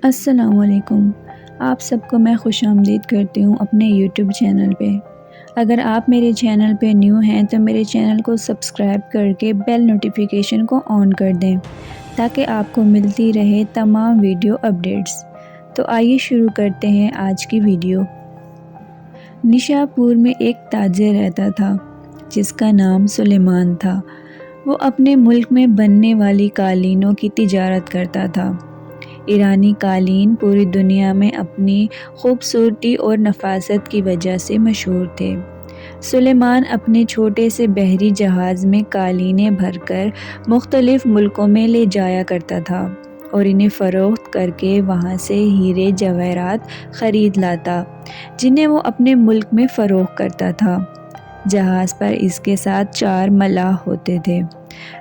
السلام علیکم۔ آپ سب کو میں خوش آمدید کرتی ہوں اپنے یوٹیوب چینل پہ۔ اگر آپ میرے چینل پہ نیو ہیں تو میرے چینل کو سبسکرائب کر کے بیل نوٹیفیکیشن کو آن کر دیں تاکہ آپ کو ملتی رہے تمام ویڈیو اپڈیٹس۔ تو آئیے شروع کرتے ہیں آج کی ویڈیو۔ نشاپور میں ایک تاجر رہتا تھا جس کا نام سلیمان تھا۔ وہ اپنے ملک میں بننے والی قالینوں کی تجارت کرتا تھا۔ ایرانی قالین پوری دنیا میں اپنی خوبصورتی اور نفاست کی وجہ سے مشہور تھے۔ سلیمان اپنے چھوٹے سے بحری جہاز میں قالینیں بھر کر مختلف ملکوں میں لے جایا کرتا تھا اور انہیں فروخت کر کے وہاں سے ہیرے جواہرات خرید لاتا جنہیں وہ اپنے ملک میں فروخت کرتا تھا۔ جہاز پر اس کے ساتھ 4 ملاح ہوتے تھے۔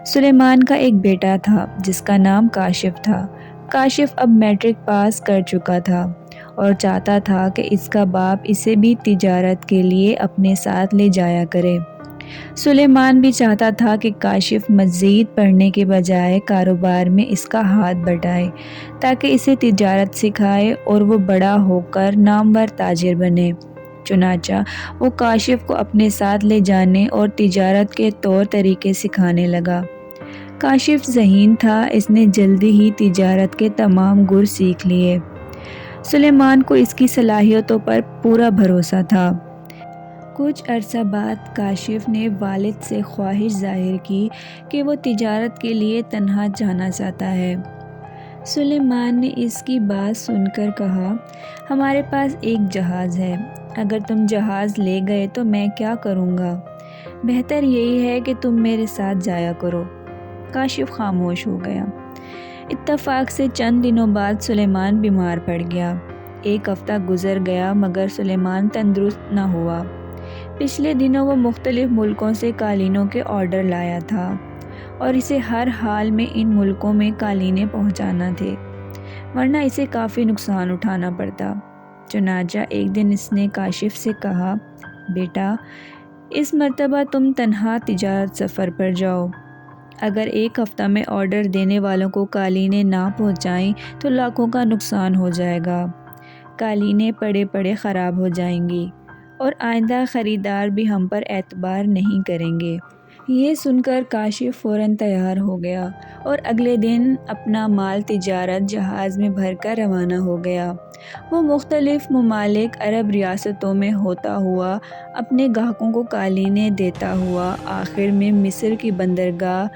سلیمان کا ایک بیٹا تھا جس کا نام کاشف تھا۔ کاشف اب میٹرک پاس کر چکا تھا اور چاہتا تھا کہ اس کا باپ اسے بھی تجارت کے لیے اپنے ساتھ لے جایا کرے۔ سلیمان بھی چاہتا تھا کہ کاشف مزید پڑھنے کے بجائے کاروبار میں اس کا ہاتھ بٹائے تاکہ اسے تجارت سکھائے اور وہ بڑا ہو کر نامور تاجر بنے۔ چنانچہ وہ کاشف کو اپنے ساتھ لے جانے اور تجارت کے طور طریقے سکھانے لگا۔ کاشف ذہین تھا، اس نے جلدی ہی تجارت کے تمام گر سیکھ لیے۔ سلیمان کو اس کی صلاحیتوں پر پورا بھروسہ تھا۔ کچھ عرصہ بعد کاشف نے والد سے خواہش ظاہر کی کہ وہ تجارت کے لیے تنہا جانا چاہتا ہے۔ سلیمان نے اس کی بات سن کر کہا، ہمارے پاس ایک جہاز ہے، اگر تم جہاز لے گئے تو میں کیا کروں گا؟ بہتر یہی ہے کہ تم میرے ساتھ جایا کرو۔ کاشف خاموش ہو گیا۔ اتفاق سے چند دنوں بعد سلیمان بیمار پڑ گیا۔ 1 ہفتہ گزر گیا مگر سلیمان تندرست نہ ہوا۔ پچھلے دنوں وہ مختلف ملکوں سے قالینوں کے آرڈر لایا تھا اور اسے ہر حال میں ان ملکوں میں قالینیں پہنچانا تھے ورنہ اسے کافی نقصان اٹھانا پڑتا۔ چنانچہ ایک دن اس نے کاشف سے کہا، بیٹا اس مرتبہ تم تنہا تجارت سفر پر جاؤ۔ اگر 1 ہفتہ میں آرڈر دینے والوں کو قالینیں نہ پہنچائیں تو لاکھوں کا نقصان ہو جائے گا۔ قالینیں پڑے پڑے خراب ہو جائیں گی اور آئندہ خریدار بھی ہم پر اعتبار نہیں کریں گے۔ یہ سن کر کاشف فوراً تیار ہو گیا اور اگلے دن اپنا مال تجارت جہاز میں بھر کر روانہ ہو گیا۔ وہ مختلف ممالک عرب ریاستوں میں ہوتا ہوا اپنے گاہکوں کو قالینیں دیتا ہوا آخر میں مصر کی بندرگاہ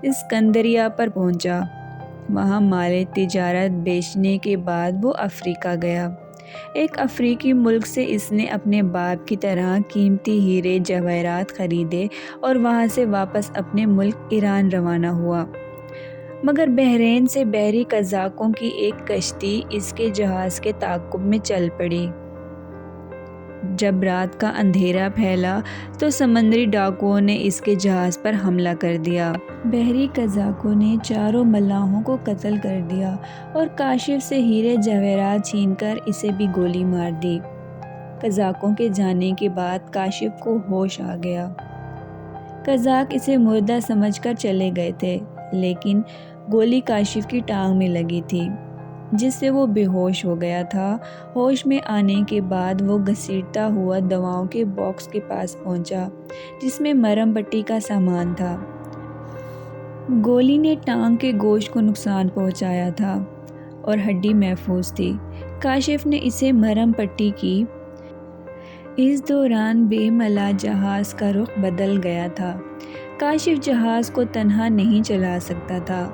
اسکندریہ پر پہنچا۔ وہاں مال تجارت بیچنے کے بعد وہ افریقہ گیا۔ ایک افریقی ملک سے اس نے اپنے باپ کی طرح قیمتی ہیرے جواہرات خریدے اور وہاں سے واپس اپنے ملک ایران روانہ ہوا۔ مگر بحرین سے بحری قزاقوں کی ایک کشتی اس کے جہاز کے تعاقب میں چل پڑی۔ جب رات کا اندھیرا پھیلا تو سمندری ڈاکوؤں نے اس کے جہاز پر حملہ کر دیا۔ بحری قزاقوں نے 4 ملاحوں کو قتل کر دیا اور کاشف سے ہیرے جواہرات چھین کر اسے بھی گولی مار دی۔ قزاقوں کے جانے کے بعد کاشف کو ہوش آ گیا۔ قزاق اسے مردہ سمجھ کر چلے گئے تھے لیکن گولی کاشف کی ٹانگ میں لگی تھی جس سے وہ بے ہوش ہو گیا تھا۔ ہوش میں آنے کے بعد وہ گھسیٹتا ہوا دواؤں کے باکس کے پاس پہنچا جس میں مرہم پٹی کا سامان تھا۔ گولی نے ٹانگ کے گوشت کو نقصان پہنچایا تھا اور ہڈی محفوظ تھی۔ کاشف نے اسے مرہم پٹی کی۔ اس دوران بے ملا جہاز کا رخ بدل گیا تھا۔ کاشف جہاز کو تنہا نہیں چلا سکتا تھا،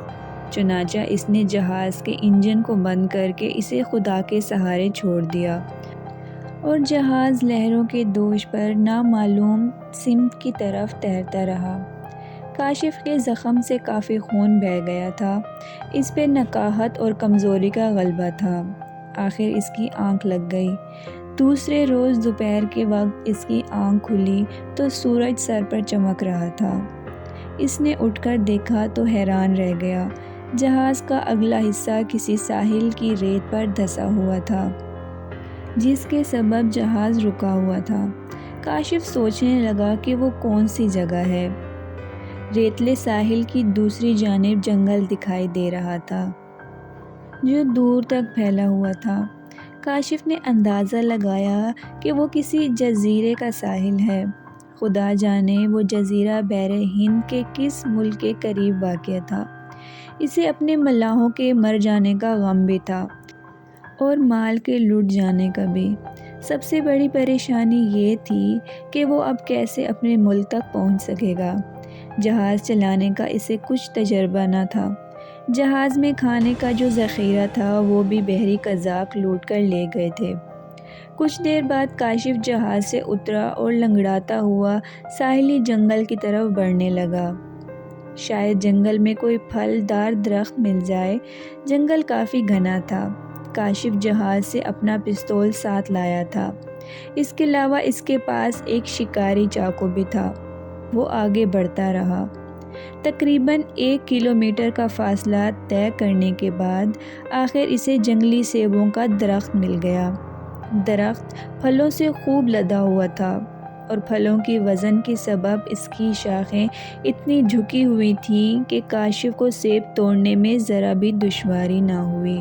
چنانچہ اس نے جہاز کے انجن کو بند کر کے اسے خدا کے سہارے چھوڑ دیا اور جہاز لہروں کے دوش پر نامعلوم سمت کی طرف تیرتا رہا۔ کاشف کے زخم سے کافی خون بہہ گیا تھا۔ اس پہ نکاہت اور کمزوری کا غلبہ تھا۔ آخر اس کی آنکھ لگ گئی۔ دوسرے روز دوپہر کے وقت اس کی آنکھ کھلی تو سورج سر پر چمک رہا تھا۔ اس نے اٹھ کر دیکھا تو حیران رہ گیا۔ جہاز کا اگلا حصہ کسی ساحل کی ریت پر دھسا ہوا تھا جس کے سبب جہاز رکا ہوا تھا۔ کاشف سوچنے لگا کہ وہ کون سی جگہ ہے۔ ریتلے ساحل کی دوسری جانب جنگل دکھائی دے رہا تھا۔ جو دور تک پھیلا ہوا تھا۔ کاشف نے اندازہ لگایا کہ وہ کسی جزیرے کا ساحل ہے۔ خدا جانے وہ جزیرہ بحر ہند کے کس ملک کے قریب واقع تھا۔ اسے اپنے ملاحوں کے مر جانے کا غم بھی تھا اور مال کے لٹ جانے کا بھی۔ سب سے بڑی پریشانی یہ تھی کہ وہ اب کیسے اپنے ملک تک پہنچ سکے گا۔ جہاز چلانے کا اسے کچھ تجربہ نہ تھا۔ جہاز میں کھانے کا جو ذخیرہ تھا وہ بھی بحری قزاق لوٹ کر لے گئے تھے۔ کچھ دیر بعد کاشف جہاز سے اترا اور لنگڑاتا ہوا ساحلی جنگل کی طرف بڑھنے لگا۔ شاید جنگل میں کوئی پھل دار درخت مل جائے۔ جنگل کافی گھنا تھا۔ کاشف جہاز سے اپنا پستول ساتھ لایا تھا۔ اس کے علاوہ اس کے پاس ایک شکاری چاقو بھی تھا۔ وہ آگے بڑھتا رہا۔ تقریباً 1 کلومیٹر کا فاصلہ طے کرنے کے بعد آخر اسے جنگلی سیبوں کا درخت مل گیا۔ درخت پھلوں سے خوب لدا ہوا تھا اور پھلوں کی وزن کے سبب اس کی شاخیں اتنی جھکی ہوئی تھیں کہ کاشف کو سیب توڑنے میں ذرا بھی دشواری نہ ہوئی۔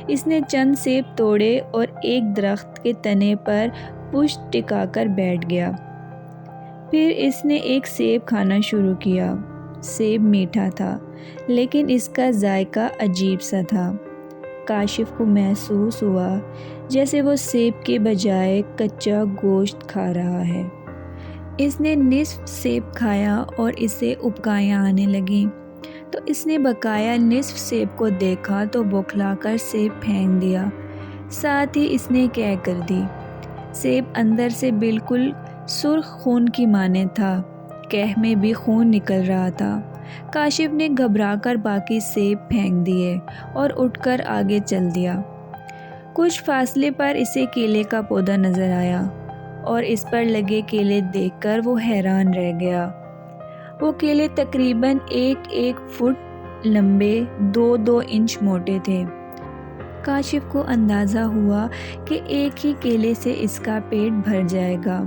اس نے چند سیب توڑے اور ایک درخت کے تنے پر پشت ٹکا کر بیٹھ گیا۔ پھر اس نے ایک سیب کھانا شروع کیا۔ سیب میٹھا تھا لیکن اس کا ذائقہ عجیب سا تھا۔ کاشف کو محسوس ہوا جیسے وہ سیب کے بجائے کچا گوشت کھا رہا ہے۔ اس نے نصف سیب کھایا اور اسے ابکائیاں آنے لگیں، تو اس نے بقایا نصف سیب کو دیکھا تو بوکھلا کر سیب پھینک دیا۔ ساتھ ہی اس نے کہہ کر دی۔ سیب اندر سے بالکل سرخ خون کی مانند تھا، کہہ میں بھی خون نکل رہا تھا۔ کاشف نے گھبرا کر باقی سیب پھینک دیے اور اٹھ کر آگے چل دیا۔ کچھ فاصلے پر اسے کیلے کا پودا نظر آیا اور اس پر لگے کیلے دیکھ کر وہ حیران رہ گیا۔ وہ کیلے تقریباً 1 فٹ لمبے، 2 انچ موٹے تھے۔ کاشف کو اندازہ ہوا کہ ایک ہی کیلے سے اس کا پیٹ بھر جائے گا۔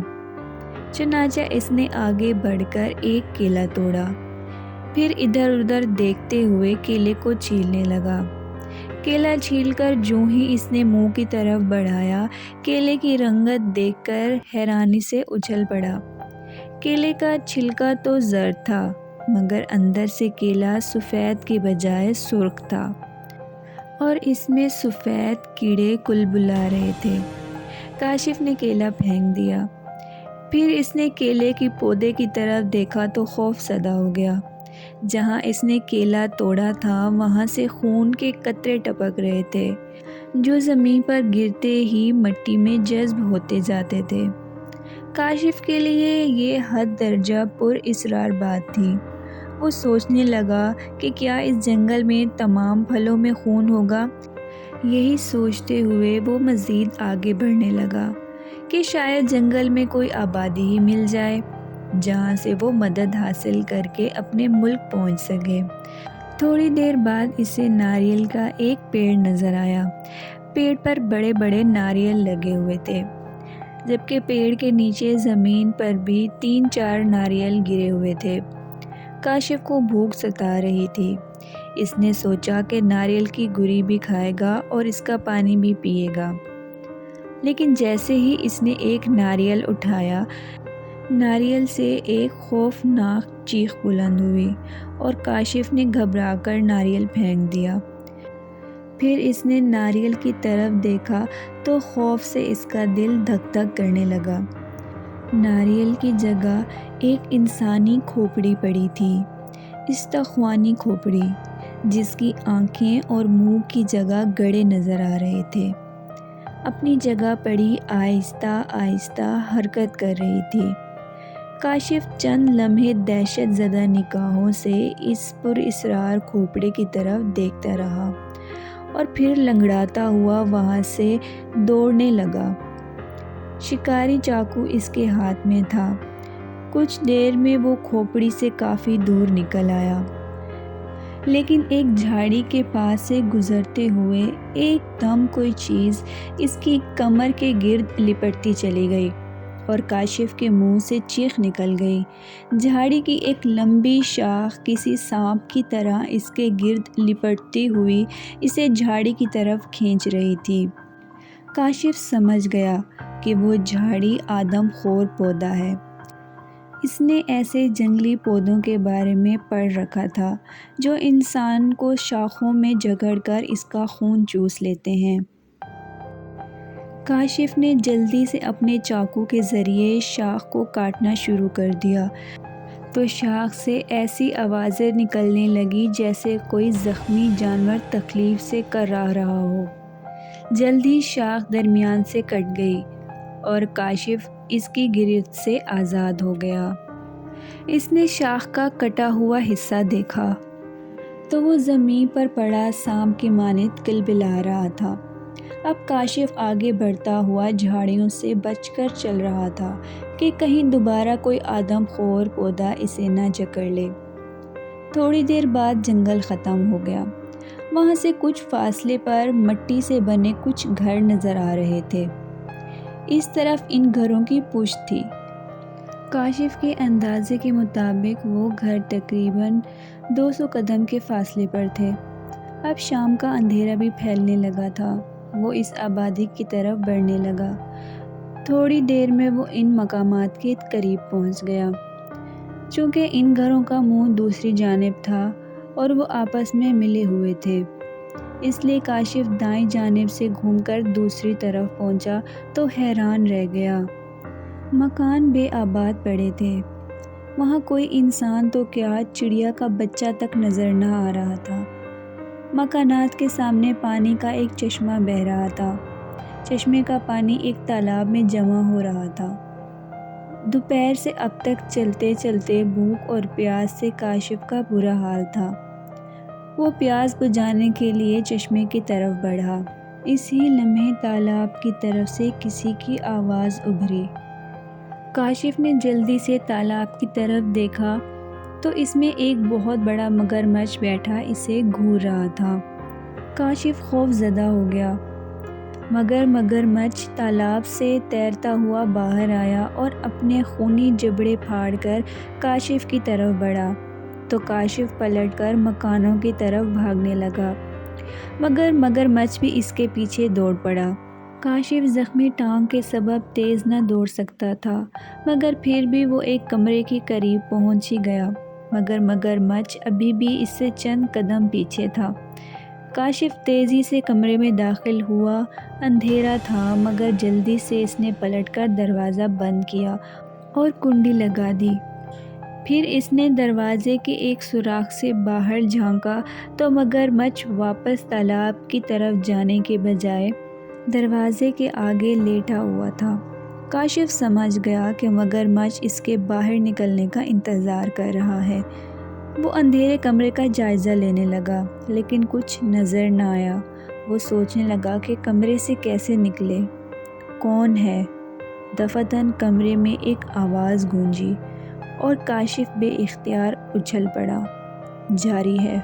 چنانچہ اس نے آگے بڑھ کر ایک کیلا توڑا، پھر ادھر ادھر دیکھتے ہوئے کیلے کو چھیلنے لگا۔ کیلا چھیل کر جوں ہی اس نے منہ کی طرف بڑھایا، کیلے کی رنگت دیکھ کر حیرانی سے اچھل پڑا۔ کیلے کا چھلکا تو زرد تھا مگر اندر سے کیلا سفید کی بجائے سرخ تھا اور اس میں سفید کیڑے کلبلا رہے تھے۔ کاشف نے کیلا پھینک دیا۔ پھر اس نے کیلے کی پودے کی طرف دیکھا تو خوف زدہ ہو گیا۔ جہاں اس نے کیلا توڑا تھا وہاں سے خون کے قطرے ٹپک رہے تھے جو زمین پر گرتے ہی مٹی میں جذب ہوتے جاتے تھے۔ کاشف کے لیے یہ حد درجہ پر اسرار بات تھی۔ وہ سوچنے لگا کہ کیا اس جنگل میں تمام پھلوں میں خون ہوگا؟ یہی سوچتے ہوئے وہ مزید آگے بڑھنے لگا کہ شاید جنگل میں کوئی آبادی ہی مل جائے جہاں سے وہ مدد حاصل کر کے اپنے ملک پہنچ سکے۔ تھوڑی دیر بعد اسے ناریل کا ایک پیڑ نظر آیا۔ پیڑ پر بڑے بڑے ناریل لگے ہوئے تھے، جبکہ پیڑ کے نیچے زمین پر بھی 3-4 ناریل گرے ہوئے تھے۔ کاشف کو بھوک ستا رہی تھی۔ اس نے سوچا کہ ناریل کی گری بھی کھائے گا اور اس کا پانی بھی پیے گا، لیکن جیسے ہی اس نے ایک ناریل اٹھایا، ناریل سے ایک خوفناک چیخ بلند ہوئی اور کاشف نے گھبرا کر ناریل پھینک دیا۔ پھر اس نے ناریل کی طرف دیکھا تو خوف سے اس کا دل دھک دھک کرنے لگا۔ ناریل کی جگہ ایک انسانی کھوپڑی پڑی تھی، استخوانی کھوپڑی، جس کی آنکھیں اور منہ کی جگہ گڑے نظر آ رہے تھے۔ اپنی جگہ پڑی آہستہ آہستہ حرکت کر رہی تھی۔ کاشف چند لمحے دہشت زدہ نگاہوں سے اس پر اسرار کھوپڑے کی طرف دیکھتا رہا اور پھر لنگڑاتا ہوا وہاں سے دوڑنے لگا۔ شکاری چاقو اس کے ہاتھ میں تھا۔ کچھ دیر میں وہ کھوپڑی سے کافی دور نکل آیا، لیکن ایک جھاڑی کے پاس سے گزرتے ہوئے ایک دم کوئی چیز اس کی کمر کے گرد لپٹتی چلی گئی اور کاشف کے منہ سے چیخ نکل گئی۔ جھاڑی کی ایک لمبی شاخ کسی سانپ کی طرح اس کے گرد لپٹتی ہوئی اسے جھاڑی کی طرف کھینچ رہی تھی۔ کاشف سمجھ گیا کہ وہ جھاڑی آدم خور پودا ہے۔ اس نے ایسے جنگلی پودوں کے بارے میں پڑھ رکھا تھا جو انسان کو شاخوں میں جکڑ کر اس کا خون چوس لیتے ہیں۔ کاشف نے جلدی سے اپنے چاقو کے ذریعے شاخ کو کاٹنا شروع کر دیا تو شاخ سے ایسی آوازیں نکلنے لگیں جیسے کوئی زخمی جانور تکلیف سے کرا رہا ہو۔ جلد ہی شاخ درمیان سے کٹ گئی اور کاشف اس کی گرفت سے آزاد ہو گیا۔ اس نے شاخ کا کٹا ہوا حصہ دیکھا تو وہ زمین پر پڑا سانپ کی مانند کلبلا رہا تھا۔ اب کاشف آگے بڑھتا ہوا جھاڑیوں سے بچ کر چل رہا تھا کہ کہیں دوبارہ کوئی آدم خور پودا اسے نہ جکڑ لے۔ تھوڑی دیر بعد جنگل ختم ہو گیا۔ وہاں سے کچھ فاصلے پر مٹی سے بنے کچھ گھر نظر آ رہے تھے۔ اس طرف ان گھروں کی پشت تھی۔ کاشف کے اندازے کے مطابق وہ گھر تقریباً 200 قدم کے فاصلے پر تھے۔ اب شام کا اندھیرا بھی پھیلنے لگا تھا۔ وہ اس آبادی کی طرف بڑھنے لگا۔ تھوڑی دیر میں وہ ان مقامات کے قریب پہنچ گیا۔ چونکہ ان گھروں کا منہ دوسری جانب تھا اور وہ آپس میں ملے ہوئے تھے، اس لیے کاشف دائیں جانب سے گھوم کر دوسری طرف پہنچا تو حیران رہ گیا۔ مکان بے آباد پڑے تھے۔ وہاں کوئی انسان تو کیا، چڑیا کا بچہ تک نظر نہ آ رہا تھا۔ مکانات کے سامنے پانی کا ایک چشمہ بہہ رہا تھا۔ چشمے کا پانی ایک تالاب میں جمع ہو رہا تھا۔ دوپہر سے اب تک چلتے چلتے بھوک اور پیاس سے کاشف کا برا حال تھا۔ وہ پیاس بجھانے کے لیے چشمے کی طرف بڑھا۔ اسی لمحے تالاب کی طرف سے کسی کی آواز ابھری۔ کاشف نے جلدی سے تالاب کی طرف دیکھا تو اس میں ایک بہت بڑا مگرمچھ بیٹھا اسے گھور رہا تھا۔ کاشف خوف زدہ ہو گیا، مگر مگرمچھ تالاب سے تیرتا ہوا باہر آیا اور اپنے خونی جبڑے پھاڑ کر کاشف کی طرف بڑھا تو کاشف پلٹ کر مکانوں کی طرف بھاگنے لگا، مگر مگرمچھ بھی اس کے پیچھے دوڑ پڑا۔ کاشف زخمی ٹانگ کے سبب تیز نہ دوڑ سکتا تھا، مگر پھر بھی وہ ایک کمرے کے قریب پہنچ ہی گیا، مگر مگرمچھ ابھی بھی اس سے چند قدم پیچھے تھا۔ کاشف تیزی سے کمرے میں داخل ہوا۔ اندھیرا تھا، مگر جلدی سے اس نے پلٹ کر دروازہ بند کیا اور کنڈی لگا دی۔ پھر اس نے دروازے کے ایک سوراخ سے باہر جھانکا تو مگرمچھ واپس تالاب کی طرف جانے کے بجائے دروازے کے آگے لیٹا ہوا تھا۔ کاشف سمجھ گیا کہ مگرمچھ اس کے باہر نکلنے کا انتظار کر رہا ہے۔ وہ اندھیرے کمرے کا جائزہ لینے لگا، لیکن کچھ نظر نہ آیا۔ وہ سوچنے لگا کہ کمرے سے کیسے نکلے، کون ہے؟ دفعتاً کمرے میں ایک آواز گونجی اور کاشف بے اختیار اچھل پڑا۔ جاری ہے۔